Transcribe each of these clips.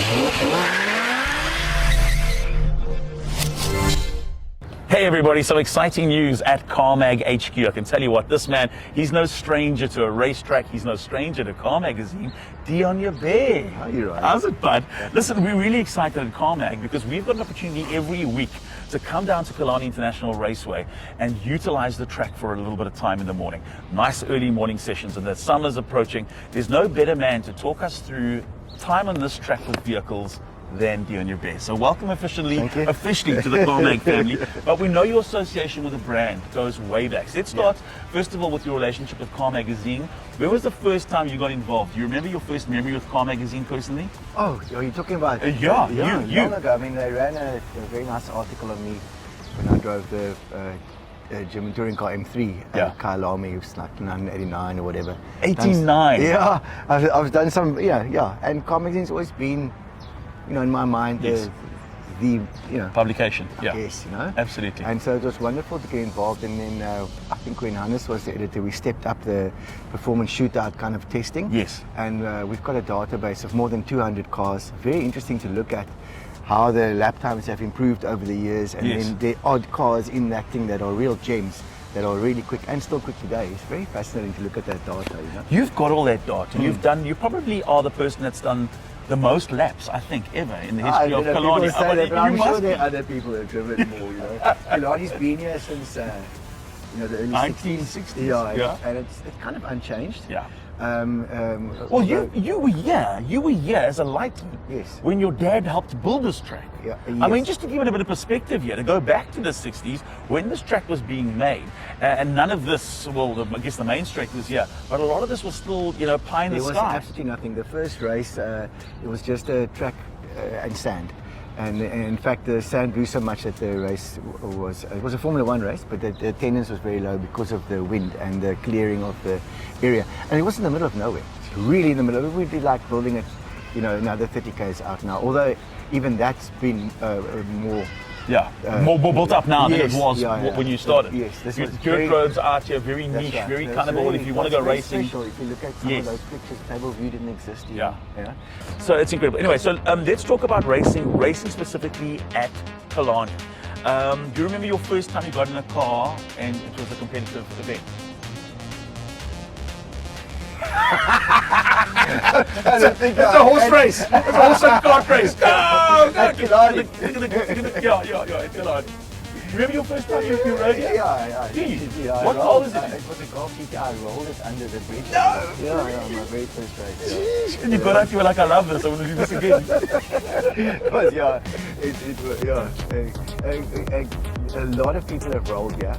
Hey everybody, some exciting news at CarMag HQ. I can tell you what, this man, he's no stranger to a racetrack, he's no stranger to Car Magazine. Deon Joubert. How are you, Ryan? How's it, bud? Listen, we're really excited at CarMag because we've got an opportunity every week to come down to Killarney International Raceway and utilize the track for a little bit of time in the morning. Nice early morning sessions, and the summer's approaching. There's no better man to talk us through time on this track with vehicles than Deon Joubert. So welcome officially to the CarMag family. But we know your association with the brand goes way back. So let's start first of all with your relationship with Car Magazine. When was the first time you got involved? Do you remember your first memory with Car Magazine personally? Oh, are you talking about? You. Long ago. I mean, they ran a very nice article on me when I drove the German touring car M3. Killarney, it was like 1989 or whatever. 89. Yeah, I've done some. Yeah. And Car Magazine's always been, in my mind, the publication. Yes, absolutely. And so it was wonderful to get involved. And then I think when Hannes was the editor, we stepped up the performance shootout kind of testing. Yes. And we've got a database of more than 200 cars. Very interesting to look at how the lap times have improved over the years, and then the odd cars in that thing that are real gems, that are really quick and still quick today. It's very fascinating to look at that data. You've got all that data. You probably are the person that's done the most laps, I think, ever in the history of Killarney. I'm sure there are other people that have driven more. Killarney's been here since the early 1960s. Yeah, and it's kind of unchanged. Yeah. Well, you were here as a lighter. Yes. When your dad helped build this track. Yeah. I mean, just to give it a bit of perspective here, to go back to the 60s when this track was being made, and none of this, I guess the main straight was here, but a lot of this was still, pie in the sky. There was absolutely nothing. The first race, it was just a track and sand. And in fact, the sand grew so much that the race was a Formula One race, but the attendance was very low because of the wind and the clearing of the area. And it was in the middle of nowhere. It's really in the middle. It would be like building it, another 30 k's out now. Although even that's been more. More built up now than it was when you started. Yes, this is dirt roads out here, very niche, very carnival. If you want to go racing, special. If you look at some of those pictures, Table View didn't exist. So it's incredible. Anyway, so let's talk about racing specifically at Killarney. Do you remember your first time you got in a car and it was a competitive event? It's a horse race. It's a horse and cart race. Go! At Killarney. At Killarney. Remember your first time you rode here? Yeah. What car was it? It was a Golf GT. I rolled it under the bridge. No! Yeah, my very first race. And you got out, you were like, I love this, I want to do this again. It was, a lot of people have rolled here.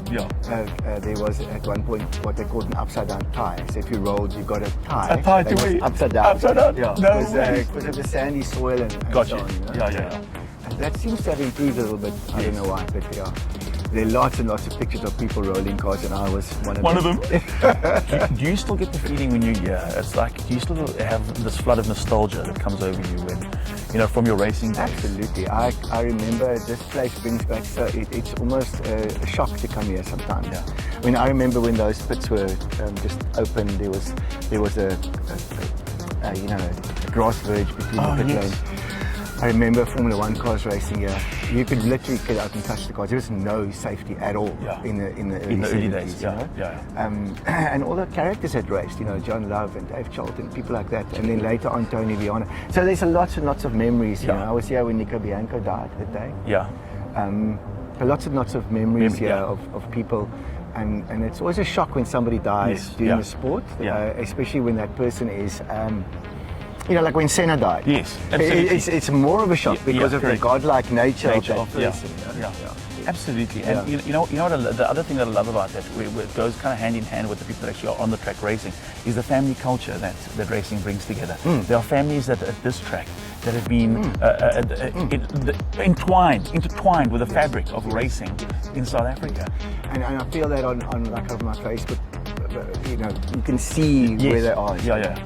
There was at one point what they called an upside down tie. So if you rolled, you got a tie. A tie that to was where? upside down. Upside down? Yeah. No Because of the sandy soil and Gotcha. so on. Yeah. And that seems to have improved a little bit. I don't know why, but there are lots and lots of pictures of people rolling cars, and I was one of them. Do you still get the feeling when you're here? It's like, do you still have this flood of nostalgia that comes over you when, from your racing days? Absolutely. I remember this place brings back, so it's almost a shock to come here sometimes. I mean, I remember when those pits were just open, there was a grass verge between the pit lanes. I remember Formula One cars racing here. You could literally get out and touch the cars. There was no safety at all in the early days. And all the characters had raced. John Love and Dave Charlton, people like that. And then later on, Tony Viana. So there's lots and lots of memories. I was here when Nico Bianco died that day. Lots and lots of memories here of people. And it's always a shock when somebody dies doing the sport, especially when that person is. Like when Senna died. Yes, absolutely. It's more of a shock because of the godlike nature of that person. Absolutely. And you know what? The other thing that I love about that, it goes kind of hand in hand with the people that actually are on the track racing, is the family culture that racing brings together. There are families at this track that have been intertwined with the fabric of racing in South Africa. And I feel that on my Facebook. You can see where they are.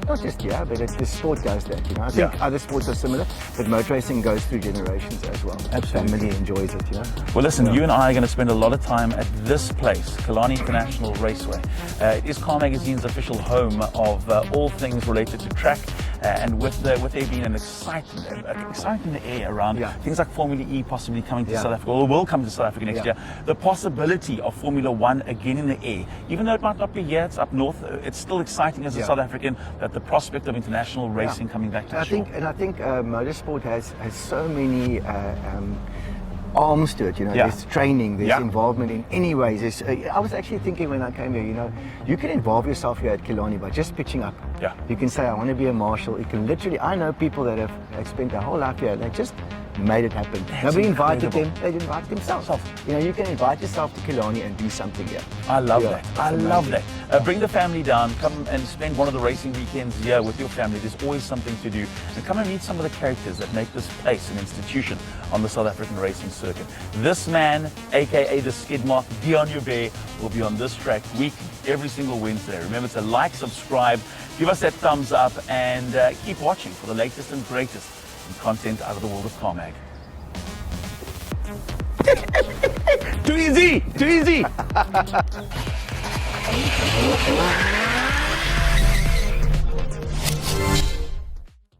Not just but the sport does that. I think other sports are similar, but motor racing goes through generations as well. Absolutely. Family enjoys it. Well, listen, you and I are going to spend a lot of time at this place, Killarney International Raceway. It is Car Magazine's official home of all things related to track. and with there being an excitement in the air around things like Formula E possibly coming to South Africa, or will come to South Africa next year, the possibility of Formula One again in the air, even though it might not be here, it's up north, it's still exciting as a South African, that the prospect of international racing coming back to the shore. I think motorsport has so many arms to it, you know. There's training, there's involvement in any ways. I was actually thinking when I came here, you know, you can involve yourself here at Killarney by just pitching up. You can say, I want to be a marshal. You can literally, I know people that have spent their whole life here, they just made it happen. Nobody invited them, they invite themselves. You know, you can invite yourself to Killarney and do something here. I love that. I love that. Bring the family down, come and spend one of the racing weekends here with your family. There's always something to do. And come and meet some of the characters that make this place an institution on the South African racing circuit. This man, aka the skid mark, Deon Joubert, will be on this track weekly, every single Wednesday. Remember to like, subscribe, give us that thumbs up, and keep watching for the latest and greatest in content out of the world of car mag. Too easy! Too easy!